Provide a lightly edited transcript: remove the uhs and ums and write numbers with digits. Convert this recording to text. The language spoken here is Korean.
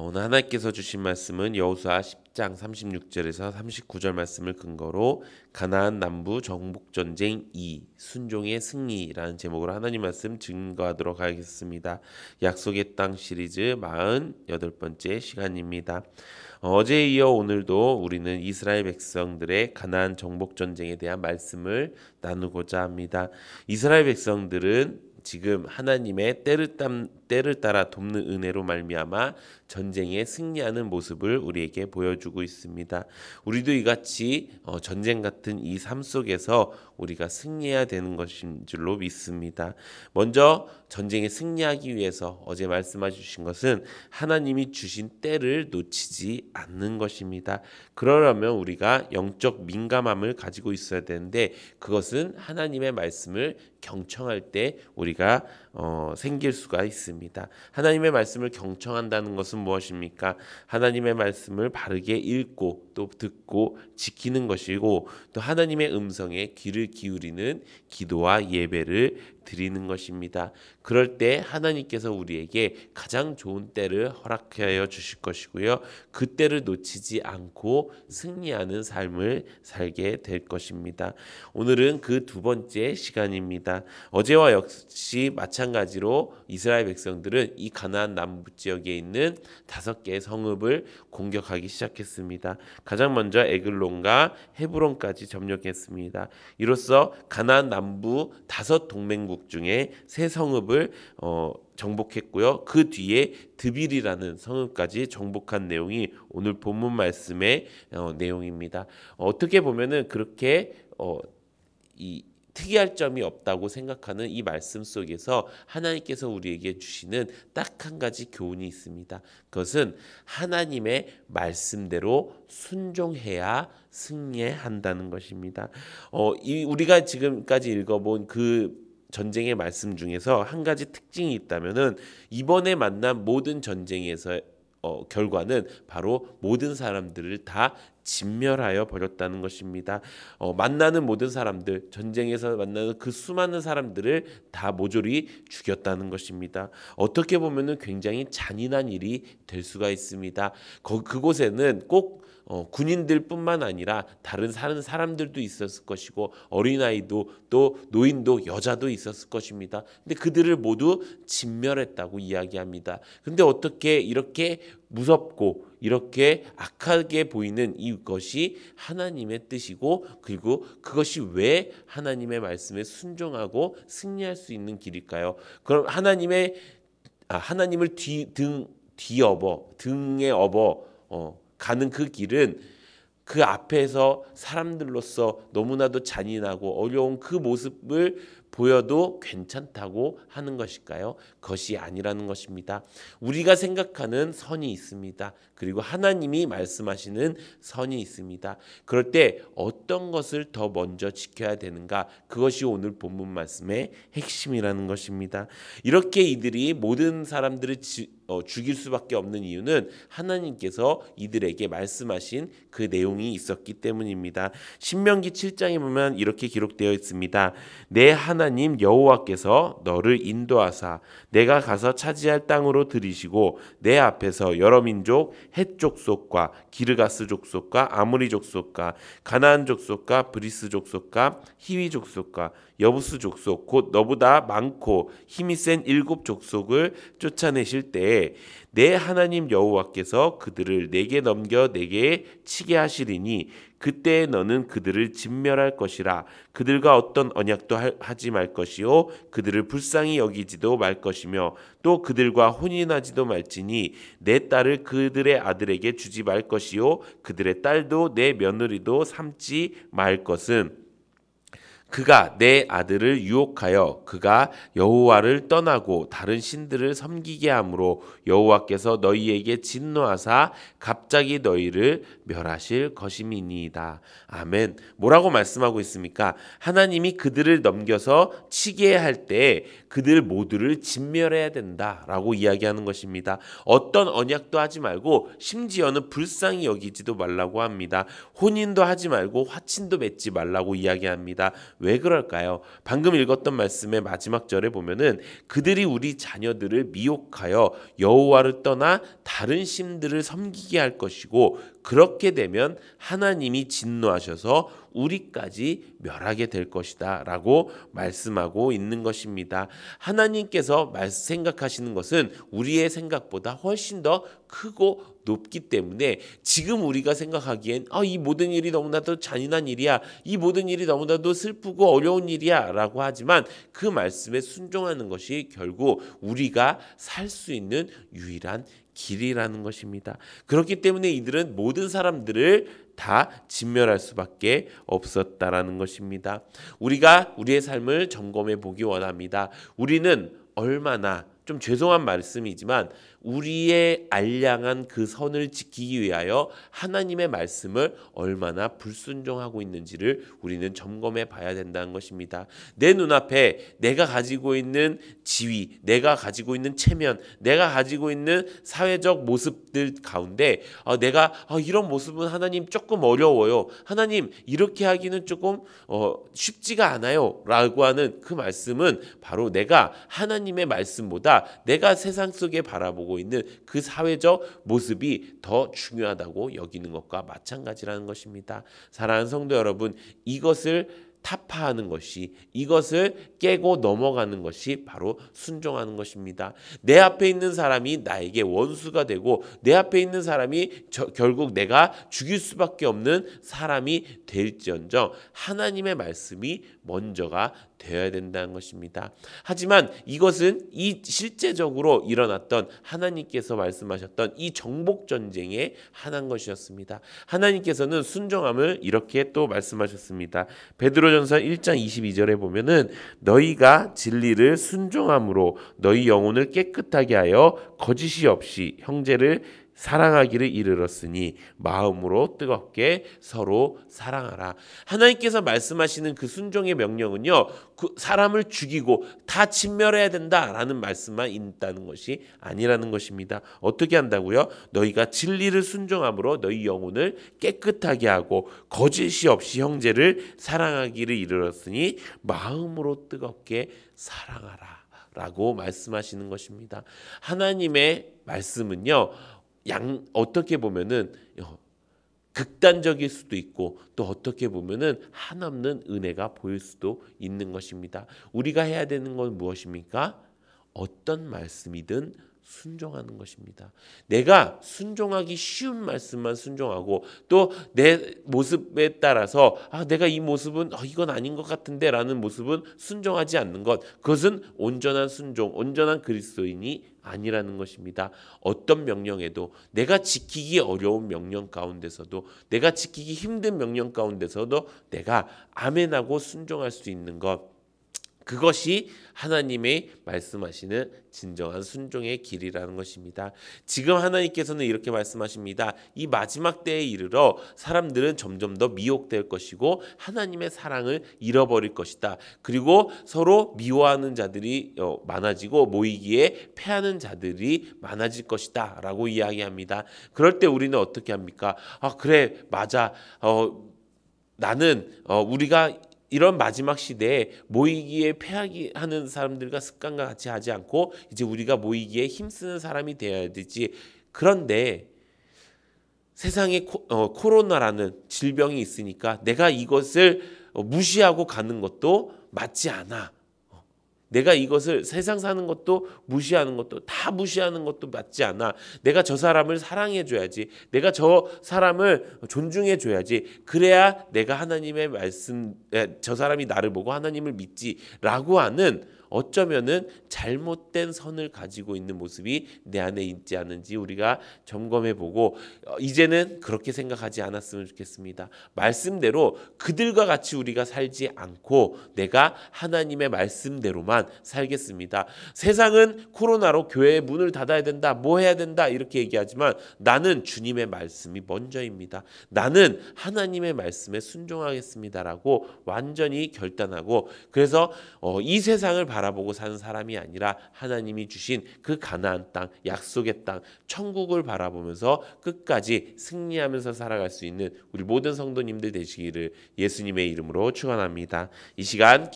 오늘 하나님께서 주신 말씀은 여호수아 10장 36절에서 39절 말씀을 근거로 가나안 남부 정복 전쟁 2 순종의 승리라는 제목으로 하나님 말씀 증거하도록 하겠습니다. 약속의 땅 시리즈 48번째 시간입니다. 어제에 이어 오늘도 우리는 이스라엘 백성들의 가나안 정복 전쟁에 대한 말씀을 나누고자 합니다. 이스라엘 백성들은 지금 하나님의 때를 따라 돕는 은혜로 말미암아 전쟁에 승리하는 모습을 우리에게 보여주고 있습니다. 우리도 이같이 전쟁 같은 이 삶 속에서 우리가 승리해야 되는 것인 줄로 믿습니다. 먼저 전쟁에 승리하기 위해서 어제 말씀해 주신 것은 하나님이 주신 때를 놓치지 않는 것입니다. 그러려면 우리가 영적 민감함을 가지고 있어야 되는데 그것은 하나님의 말씀을 경청할 때 우리가 생길 수가 있습니다. 하나님의 말씀을 경청한다는 것은 무엇입니까? 하나님의 말씀을 바르게 읽고 또 듣고 지키는 것이고 또 하나님의 음성에 귀를 기울이는 기도와 예배를 드리는 것입니다. 그럴 때 하나님께서 우리에게 가장 좋은 때를 허락하여 주실 것이고요. 그 때를 놓치지 않고 승리하는 삶을 살게 될 것입니다. 오늘은 그 두 번째 시간입니다. 어제와 역시 마찬가지로 이스라엘 백성들은 이 가나안 남부 지역에 있는 5개의 성읍을 공격하기 시작했습니다. 가장 먼저 에글론과 헤브론까지 점령했습니다. 이로써 가나안 남부 5 동맹국 중에 3 성읍을 정복했고요. 그 뒤에 드빌이라는 성읍까지 정복한 내용이 오늘 본문 말씀의 내용입니다. 어떻게 보면은 그렇게 이 특이할 점이 없다고 생각하는 이 말씀 속에서 하나님께서 우리에게 주시는 딱 한 가지 교훈이 있습니다. 그것은 하나님의 말씀대로 순종해야 승리한다는 것입니다. 우리가 지금까지 읽어본 그 전쟁의 말씀 중에서 한 가지 특징이 있다면은 이번에 만난 모든 전쟁에서 결과는 바로 모든 사람들을 다 진멸하여 버렸다는 것입니다. 만나는 모든 사람들, 전쟁에서 만나는 그 수많은 사람들을 다 모조리 죽였다는 것입니다. 어떻게 보면은 굉장히 잔인한 일이 될 수가 있습니다. 그곳에는 꼭 군인들뿐만 아니라 다른 사는 사람들도 있었을 것이고 어린아이도 또 노인도 여자도 있었을 것입니다. 근데 그들을 모두 진멸했다고 이야기합니다. 근데 어떻게 이렇게 무섭고 이렇게 악하게 보이는 이것이 하나님의 뜻이고 그리고 그것이 왜 하나님의 말씀에 순종하고 승리할 수 있는 길일까요? 그럼 하나님을 등에 업어 가는 그 길은 그 앞에서 사람들로서 너무나도 잔인하고 어려운 그 모습을 보여도 괜찮다고 하는 것일까요? 그것이 아니라는 것입니다. 우리가 생각하는 선이 있습니다. 그리고 하나님이 말씀하시는 선이 있습니다. 그럴 때 어떤 것을 더 먼저 지켜야 되는가? 그것이 오늘 본문 말씀의 핵심이라는 것입니다. 이렇게 이들이 모든 사람들을 죽일 수밖에 없는 이유는 하나님께서 이들에게 말씀하신 그 내용이 있었기 때문입니다. 신명기 7장에 보면 이렇게 기록되어 있습니다. 내 하나님 여호와께서 너를 인도하사 내가 가서 차지할 땅으로 들이시고 내 앞에서 여러 민족 헷 족속과 기르가스 족속과 아모리 족속과 가나안 족속과 브리스 족속과 히위 족속과 여부스 족속 곧 너보다 많고 힘이 센 7 족속을 쫓아내실 때에 내 하나님 여호와께서 그들을 내게 넘겨 내게 치게 하시리니 그때 너는 그들을 진멸할 것이라. 그들과 어떤 언약도 하지 말 것이요 그들을 불쌍히 여기지도 말 것이며 또 그들과 혼인하지도 말지니 내 딸을 그들의 아들에게 주지 말 것이요 그들의 딸도 내 며느리도 삼지 말 것은 그가 내 아들을 유혹하여 그가 여호와를 떠나고 다른 신들을 섬기게 함으로 여호와께서 너희에게 진노하사 갑자기 너희를 멸하실 것임이니이다. 아멘. 뭐라고 말씀하고 있습니까? 하나님이 그들을 넘겨서 치게 할 때 그들 모두를 진멸해야 된다라고 이야기하는 것입니다. 어떤 언약도 하지 말고 심지어는 불쌍히 여기지도 말라고 합니다. 혼인도 하지 말고 화친도 맺지 말라고 이야기합니다. 왜 그럴까요? 방금 읽었던 말씀의 마지막 절에 보면은 그들이 우리 자녀들을 미혹하여 여호와를 떠나 다른 신들을 섬기게 할 것이고 그렇게 되면 하나님이 진노하셔서 우리까지 멸하게 될 것이다 라고 말씀하고 있는 것입니다. 하나님께서 생각하시는 것은 우리의 생각보다 훨씬 더 크고 높기 때문에 지금 우리가 생각하기엔 이 모든 일이 너무나도 잔인한 일이야, 이 모든 일이 너무나도 슬프고 어려운 일이야 라고 하지만 그 말씀에 순종하는 것이 결국 우리가 살 수 있는 유일한 길이라는 것입니다. 그렇기 때문에 이들은 모든 사람들을 다 진멸할 수밖에 없었다라는 것입니다. 우리가 우리의 삶을 점검해 보기 원합니다. 우리는 얼마나, 좀 죄송한 말씀이지만 우리의 알량한 그 선을 지키기 위하여 하나님의 말씀을 얼마나 불순종하고 있는지를 우리는 점검해 봐야 된다는 것입니다. 내 눈앞에 내가 가지고 있는 지위, 내가 가지고 있는 체면, 내가 가지고 있는 사회적 모습들 가운데 내가 이런 모습은 하나님 조금 어려워요, 하나님 이렇게 하기는 조금 쉽지가 않아요 라고 하는 그 말씀은 바로 내가 하나님의 말씀보다 내가 세상 속에 바라보고 있는 그 사회적 모습이 더 중요하다고 여기는 것과 마찬가지라는 것입니다. 사랑하는 성도 여러분, 이것을 타파하는 것이, 이것을 깨고 넘어가는 것이 바로 순종하는 것입니다. 내 앞에 있는 사람이 나에게 원수가 되고 내 앞에 있는 사람이 결국 내가 죽일 수밖에 없는 사람이 될지언정 하나님의 말씀이 먼저가 되어야 된다는 것입니다. 하지만 이것은 실제적으로 일어났던 하나님께서 말씀하셨던 이 정복 전쟁에 한한 것이었습니다. 하나님께서는 순종함을 이렇게 또 말씀하셨습니다. 베드로전서 1장 22절에 보면은 너희가 진리를 순종함으로 너희 영혼을 깨끗하게 하여 거짓이 없이 형제를 사랑하기를 이르렀으니 마음으로 뜨겁게 서로 사랑하라. 하나님께서 말씀하시는 그 순종의 명령은요, 그 사람을 죽이고 다 진멸해야 된다라는 말씀만 있다는 것이 아니라는 것입니다. 어떻게 한다고요? 너희가 진리를 순종함으로 너희 영혼을 깨끗하게 하고 거짓이 없이 형제를 사랑하기를 이르렀으니 마음으로 뜨겁게 사랑하라 라고 말씀하시는 것입니다. 하나님의 말씀은요, 어떻게 보면은 극단적일 수도 있고 또 어떻게 보면은 한없는 은혜가 보일 수도 있는 것입니다. 우리가 해야 되는 건 무엇입니까? 어떤 말씀이든 순종하는 것입니다. 내가 순종하기 쉬운 말씀만 순종하고 또 내 모습에 따라서 내가 이 모습은 이건 아닌 것 같은데 라는 모습은 순종하지 않는 것, 그것은 온전한 순종, 온전한 그리스도인이 아니라는 것입니다. 어떤 명령에도 내가 지키기 어려운 명령 가운데서도, 내가 지키기 힘든 명령 가운데서도 내가 아멘하고 순종할 수 있는 것, 그것이 하나님의 말씀하시는 진정한 순종의 길이라는 것입니다. 지금 하나님께서는 이렇게 말씀하십니다. 이 마지막 때에 이르러 사람들은 점점 더 미혹될 것이고 하나님의 사랑을 잃어버릴 것이다. 그리고 서로 미워하는 자들이 많아지고 모이기에 패하는 자들이 많아질 것이다 라고 이야기합니다. 그럴 때 우리는 어떻게 합니까? 그래, 맞아. 나는 우리가 이런 마지막 시대에 모이기에 패하기 하는 사람들과 습관과 같이 하지 않고 이제 우리가 모이기에 힘쓰는 사람이 되어야 되지. 그런데 세상에 코로나라는 질병이 있으니까 내가 이것을 무시하고 가는 것도 맞지 않아. 내가 이것을 세상 사는 것도 무시하는 것도 다 무시하는 것도 맞지 않아. 내가 저 사람을 사랑해줘야지. 내가 저 사람을 존중해줘야지. 그래야 내가 하나님의 말씀, 저 사람이 나를 보고 하나님을 믿지라고 하는 어쩌면은 잘못된 선을 가지고 있는 모습이 내 안에 있지 않은지 우리가 점검해보고 이제는 그렇게 생각하지 않았으면 좋겠습니다. 말씀대로 그들과 같이 우리가 살지 않고 내가 하나님의 말씀대로만 살겠습니다. 세상은 코로나로 교회의 문을 닫아야 된다, 뭐 해야 된다 이렇게 얘기하지만 나는 주님의 말씀이 먼저입니다. 나는 하나님의 말씀에 순종하겠습니다라고 완전히 결단하고, 그래서 이 세상을 바라보고 사는 사람이 아니라 하나님이 주신 그 가나안 땅, 약속의 땅, 천국을 바라보면서 끝까지 승리하면서 살아갈 수 있는 우리 모든 성도님들 되시기를 예수님의 이름으로 축원합니다. 이 시간